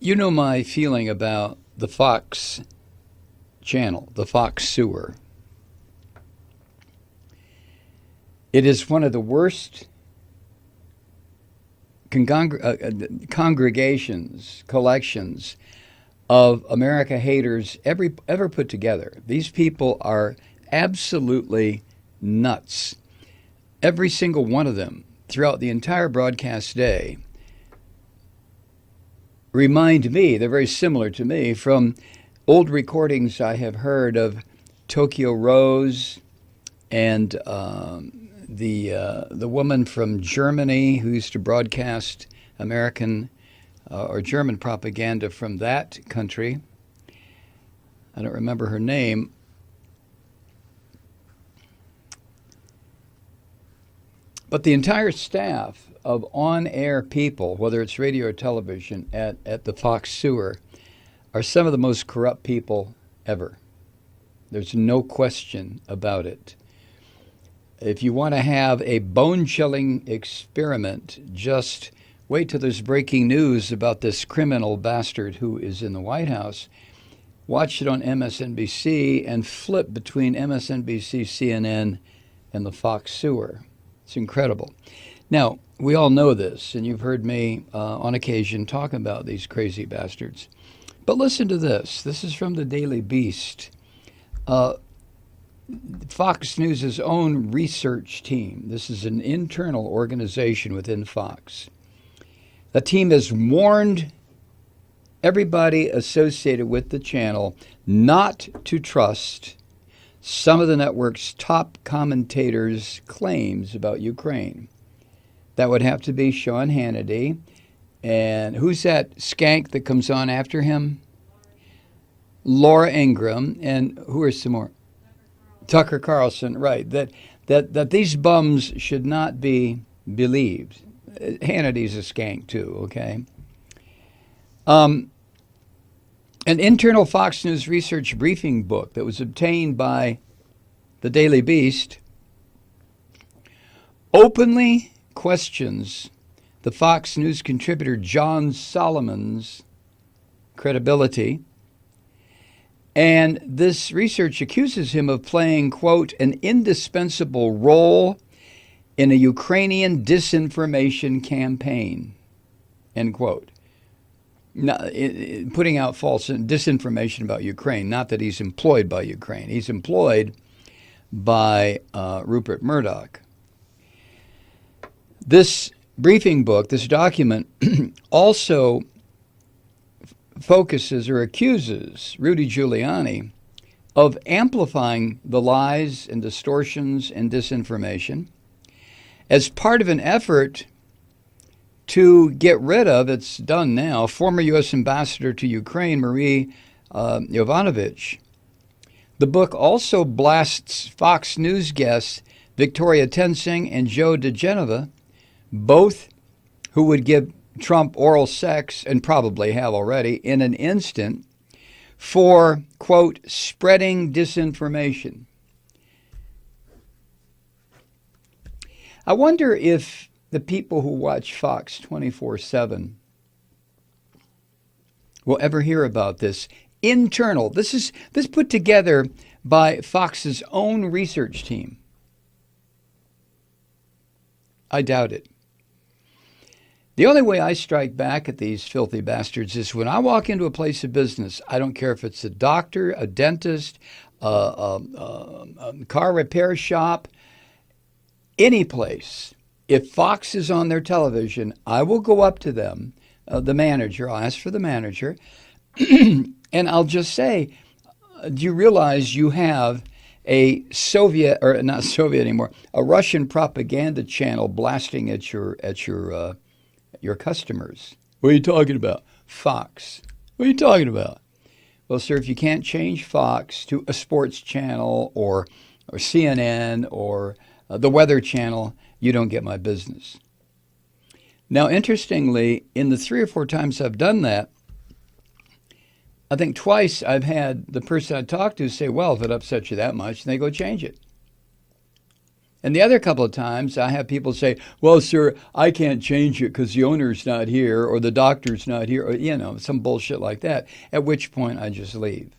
You know my feeling about the Fox channel, the Fox sewer. It is one of the worst congregations, collections of America haters ever put together. These people are absolutely nuts. Every single one of them throughout the entire broadcast day remind me, they're very similar to me, from old recordings I have heard of Tokyo Rose and the woman from Germany who used to broadcast American or German propaganda from that country. I don't remember her name. But the entire staff of on-air people, whether it's radio or television, at the Fox sewer, are some of the most corrupt people ever. There's no question about it. If you want to have a bone-chilling experiment, just wait till there's breaking news about this criminal bastard who is in the White House. Watch it on MSNBC and flip between MSNBC, CNN, and the Fox sewer. It's incredible. Now, we all know this, and you've heard me on occasion talk about these crazy bastards. But listen to this. This is from the Daily Beast. Fox News' own research team. This is an internal organization within Fox. The team has warned everybody associated with the channel not to trust some of the network's top commentators' claims about Ukraine. That would have to be Sean Hannity. And who's that skank that comes on after him? Laura Ingraham. And who are some more? Tucker Carlson, right. That these bums should not be believed. Hannity's a skank too, okay? An internal Fox News research briefing book that was obtained by the Daily Beast openly questions the Fox News contributor John Solomon's credibility. And this research accuses him of playing, quote, an indispensable role in a Ukrainian disinformation campaign, end quote. Putting out false disinformation about Ukraine, not that he's employed by Ukraine. He's employed by Rupert Murdoch. This briefing book, this document, also focuses or accuses Rudy Giuliani of amplifying the lies and distortions and disinformation as part of an effort to get rid of, it's done now, former U.S. Ambassador to Ukraine, Marie Yovanovitch. The book also blasts Fox News guests Victoria Tensing and Joe DeGeneva, both who would give Trump oral sex, and probably have already, in an instant, for, quote, spreading disinformation. I wonder if the people who watch Fox 24/7 will ever hear about this internal. This put together by Fox's own research team. I doubt it. The only way I strike back at these filthy bastards is when I walk into a place of business. I don't care if it's a doctor, a dentist, a car repair shop, any place. If Fox is on their television, I will go up to them, the manager. I'll ask for the manager, and I'll just say, do you realize you have a Soviet, or not Soviet anymore, a Russian propaganda channel blasting at your customers? What are you talking about? Fox. What are you talking about? Well, sir, if you can't change Fox to a sports channel or CNN or the Weather Channel, you don't get my business. Now, interestingly, in the 3 or 4 times I've done that, I think twice I've had the person I talked to say, well, if it upsets you that much, then they go change it. And the other couple of times I have people say, well, sir, I can't change it because the owner's not here or the doctor's not here, or, some bullshit like that, at which point I just leave.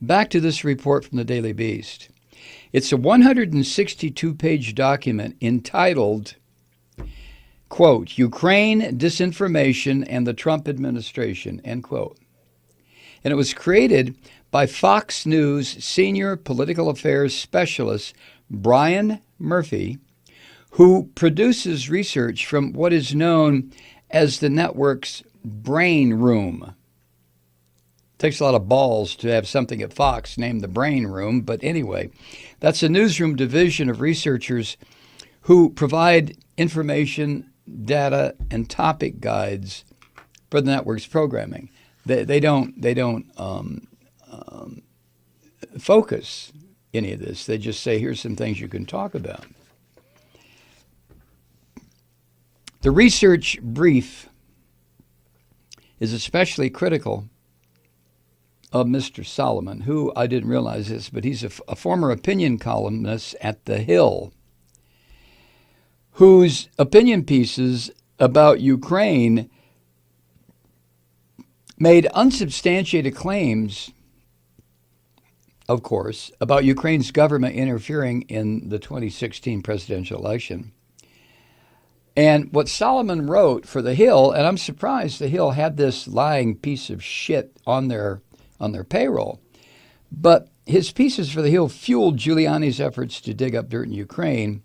Back to this report from the Daily Beast. It's a 162-page document entitled, quote, Ukraine, Disinformation, and the Trump Administration, end quote. And it was created by Fox News senior political affairs specialist Brian Murphy, who produces research from what is known as the network's brain room. Takes a lot of balls to have something at Fox named the brain room, but anyway, that's a newsroom division of researchers who provide information, data, and topic guides for the network's programming. They don't focus any of this. They just say, here's some things you can talk about. The research brief is especially critical of Mr. Solomon, who, I didn't realize this, but he's a former opinion columnist at The Hill, whose opinion pieces about Ukraine made unsubstantiated claims, of course, about Ukraine's government interfering in the 2016 presidential election. And what Solomon wrote for The Hill, and I'm surprised The Hill had this lying piece of shit on their payroll, but his pieces for The Hill fueled Giuliani's efforts to dig up dirt in Ukraine,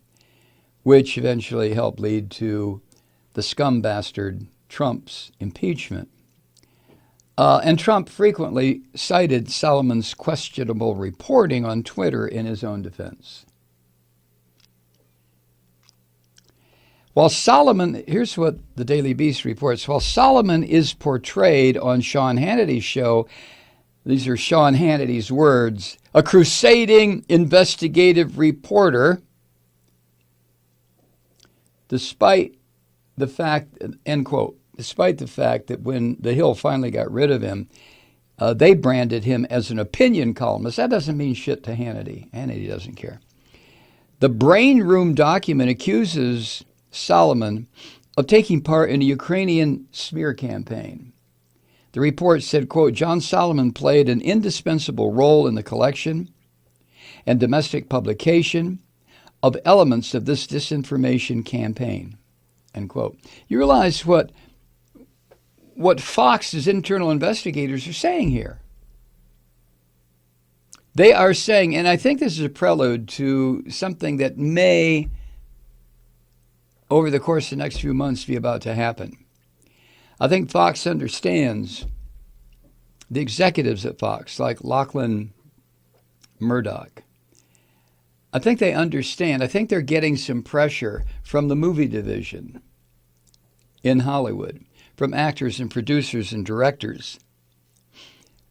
which eventually helped lead to the scum bastard Trump's impeachment. And Trump frequently cited Solomon's questionable reporting on Twitter in his own defense. While Solomon, here's what the Daily Beast reports, while Solomon is portrayed on Sean Hannity's show, these are Sean Hannity's words, a crusading investigative reporter, despite the fact, end quote, despite the fact that when The Hill finally got rid of him, they branded him as an opinion columnist. That doesn't mean shit to Hannity. Hannity doesn't care. The Brain Room document accuses Solomon of taking part in a Ukrainian smear campaign. The report said, quote, John Solomon played an indispensable role in the collection and domestic publication of elements of this disinformation campaign, end quote. You realize what Fox's internal investigators are saying here. They are saying, and I think this is a prelude to something that may, over the course of the next few months, be about to happen. I think Fox understands, the executives at Fox, like Lachlan Murdoch, I think they understand. I think they're getting some pressure from the movie division in Hollywood, from actors and producers and directors,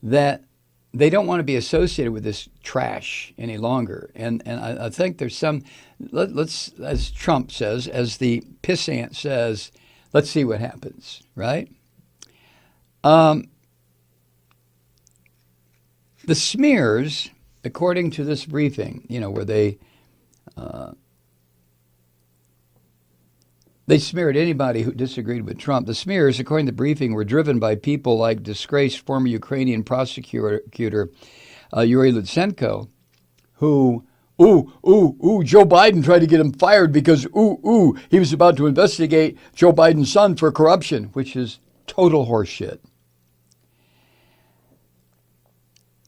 that they don't want to be associated with this trash any longer. And I think there's some, let's, as Trump says, as the pissant says, let's see what happens, right? The smears, according to this briefing, where they smeared anybody who disagreed with Trump. The smears, according to the briefing, were driven by people like disgraced former Ukrainian prosecutor Yuri Lutsenko, who, Joe Biden tried to get him fired because, he was about to investigate Joe Biden's son for corruption, which is total horseshit.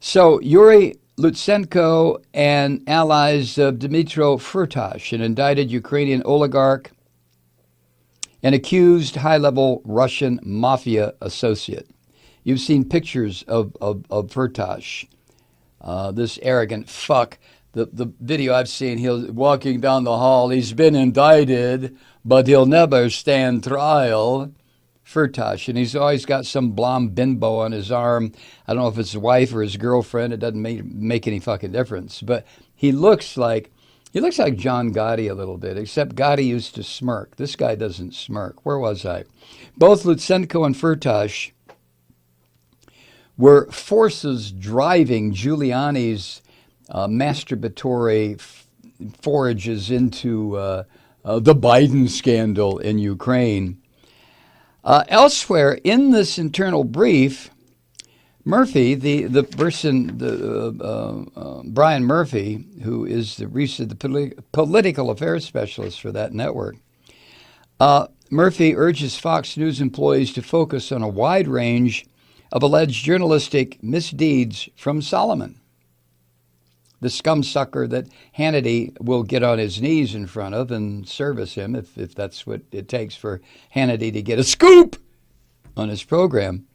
So Yuri Lutsenko and allies of Dmytro Firtash, an indicted Ukrainian oligarch, an accused high-level Russian mafia associate. You've seen pictures of Firtash, this arrogant fuck. The video I've seen, he's walking down the hall. He's been indicted, but he'll never stand trial. Firtash, and he's always got some blonde bimbo on his arm. I don't know if it's his wife or his girlfriend. It doesn't make any fucking difference. But he looks like John Gotti a little bit, except Gotti used to smirk. This guy doesn't smirk. Where was I? Both Lutsenko and Firtash were forces driving Giuliani's masturbatory forages into the Biden scandal in Ukraine. Elsewhere in this internal brief, Murphy, the person, Brian Murphy, who is the political affairs specialist for that network, Murphy urges Fox News employees to focus on a wide range of alleged journalistic misdeeds from Solomon, the scumsucker that Hannity will get on his knees in front of and service him if that's what it takes for Hannity to get a scoop on his program.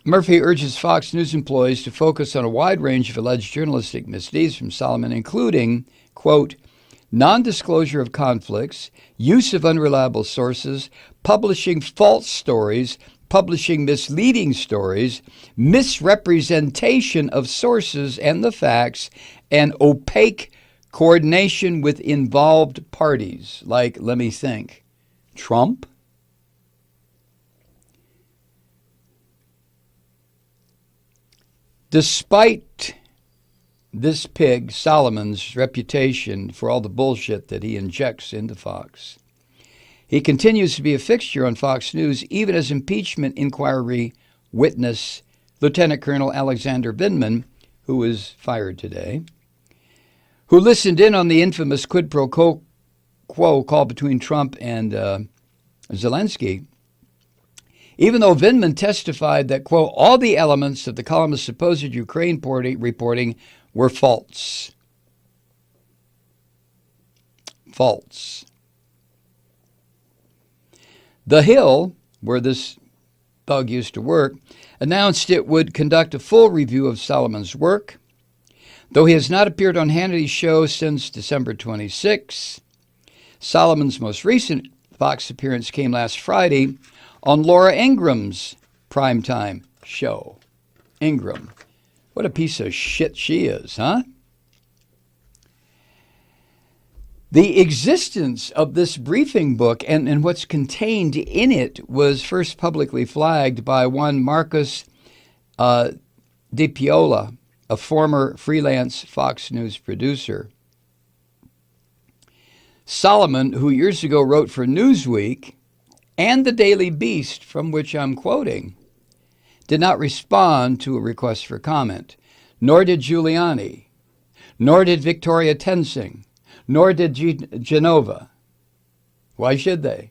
Murphy urges Fox News employees to focus on a wide range of alleged journalistic misdeeds from Solomon, including, quote, non-disclosure of conflicts, use of unreliable sources, publishing false stories, publishing misleading stories, misrepresentation of sources and the facts, and opaque coordination with involved parties, like, let me think, Trump? Despite this pig, Solomon's reputation for all the bullshit that he injects into Fox, he continues to be a fixture on Fox News, even as impeachment inquiry witness Lieutenant Colonel Alexander Vindman, who was fired today, who listened in on the infamous quid pro quo call between Trump and Zelensky. Even though Vindman testified that, quote, all the elements of the columnist's supposed Ukraine reporting were false. False. The Hill, where this bug used to work, announced it would conduct a full review of Solomon's work. Though he has not appeared on Hannity's show since December 26, Solomon's most recent Fox appearance came last Friday on Laura Ingram's primetime show. Ingram. What a piece of shit she is, huh? The existence of this briefing book and what's contained in it was first publicly flagged by one Marcus Di Piola, a former freelance Fox News producer. Solomon, who years ago wrote for Newsweek and the Daily Beast, from which I'm quoting, did not respond to a request for comment, nor did Giuliani, nor did Victoria Tensing, nor did Genova. Why should they?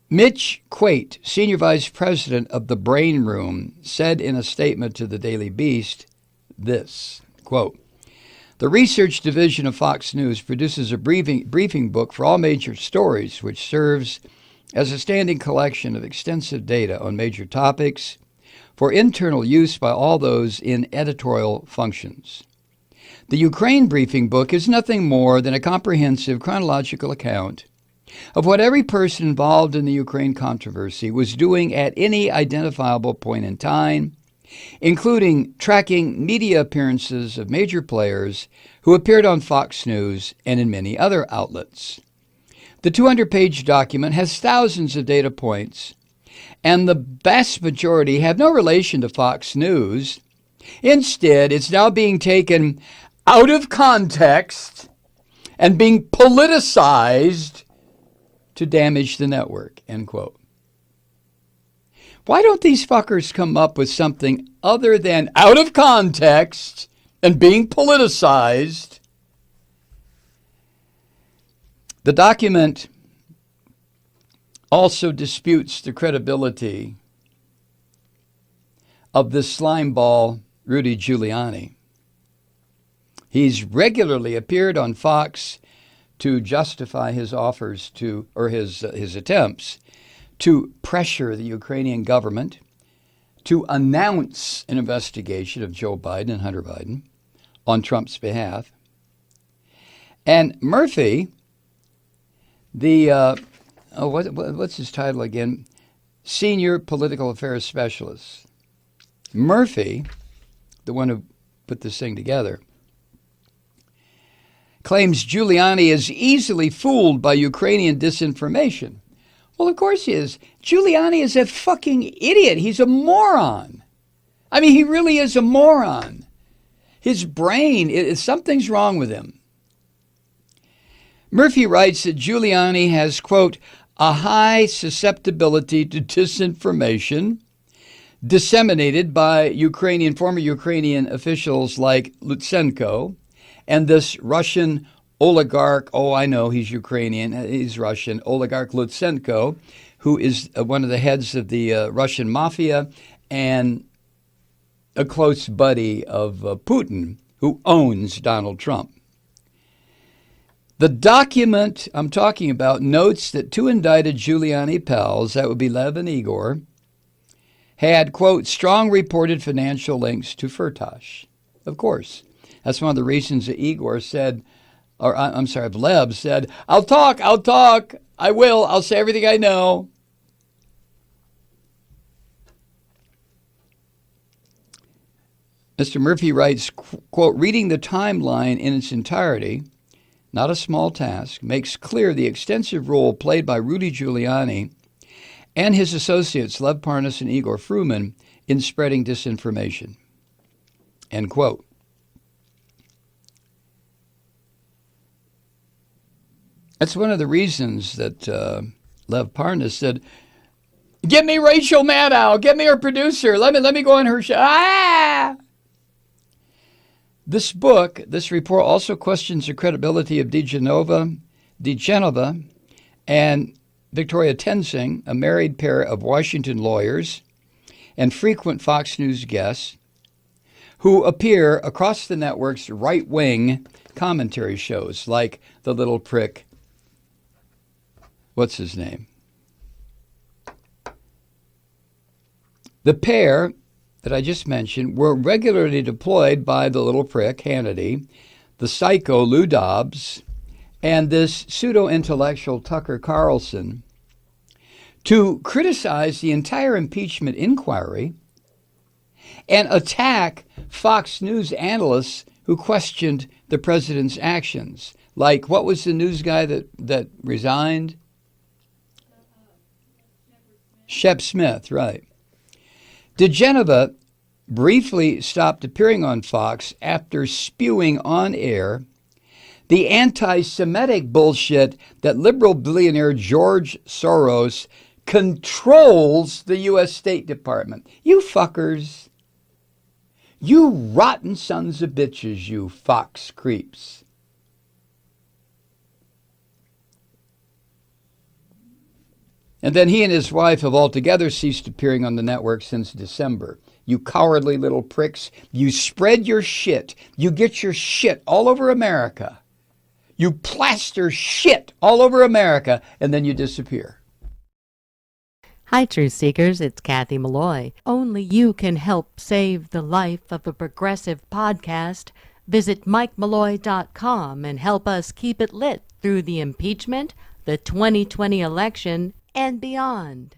Mitch Quate, senior vice president of the Brain Room, said in a statement to the Daily Beast this, quote, the research division of Fox News produces a briefing book for all major stories, which serves as a standing collection of extensive data on major topics for internal use by all those in editorial functions. The Ukraine briefing book is nothing more than a comprehensive chronological account of what every person involved in the Ukraine controversy was doing at any identifiable point in time, including tracking media appearances of major players who appeared on Fox News and in many other outlets. The 200-page document has thousands of data points, and the vast majority have no relation to Fox News. Instead, it's now being taken out of context and being politicized to damage the network, end quote. Why don't these fuckers come up with something other than out of context and being politicized? The document also disputes the credibility of this slimeball, Rudy Giuliani. He's regularly appeared on Fox to justify his offers to, or his attempts to pressure the Ukrainian government to announce an investigation of Joe Biden and Hunter Biden on Trump's behalf. And Murphy, the, what's his title again? Senior Political Affairs Specialist. Murphy, the one who put this thing together, claims Giuliani is easily fooled by Ukrainian disinformation. Well, of course he is. Giuliani is a fucking idiot. He's a moron. I mean, he really is a moron. His brain, something's wrong with him. Murphy writes that Giuliani has, quote, a high susceptibility to disinformation disseminated by former Ukrainian officials like Lutsenko and this Russian oligarch, I know he's Ukrainian, he's Russian, oligarch Lutsenko, who is one of the heads of the Russian mafia and a close buddy of Putin, who owns Donald Trump. The document I'm talking about notes that two indicted Giuliani pals, that would be Lev and Igor, had, quote, strong reported financial links to Firtash. Of course. That's one of the reasons that Igor said, Lev said, I'll talk, I will, I'll say everything I know. Mr. Murphy writes, quote, reading the timeline in its entirety, not a small task, makes clear the extensive role played by Rudy Giuliani and his associates, Lev Parnas and Igor Fruman, in spreading disinformation. End quote. That's one of the reasons that Lev Parnas said, get me Rachel Maddow, get me her producer, let me go on her show. Ah! This report also questions the credibility of DiGenova and Victoria Tensing, a married pair of Washington lawyers and frequent Fox News guests who appear across the network's right-wing commentary shows like The Little Prick. What's his name? The pair that I just mentioned were regularly deployed by the little prick, Hannity, the psycho, Lou Dobbs, and this pseudo-intellectual Tucker Carlson to criticize the entire impeachment inquiry and attack Fox News analysts who questioned the president's actions. Like, what was the news guy that resigned? Shep Smith, right. DiGenova briefly stopped appearing on Fox after spewing on air the anti-Semitic bullshit that liberal billionaire George Soros controls the U.S. State Department. You fuckers. You rotten sons of bitches, you Fox creeps. And then he and his wife have altogether ceased appearing on the network since December. You cowardly little pricks. You spread your shit. You get your shit all over America. You plaster shit all over America, and then you disappear. Hi, Truth Seekers. It's Kathy Malloy. Only you can help save the life of a progressive podcast. Visit MikeMalloy.com and help us keep it lit through the impeachment, the 2020 election, and beyond.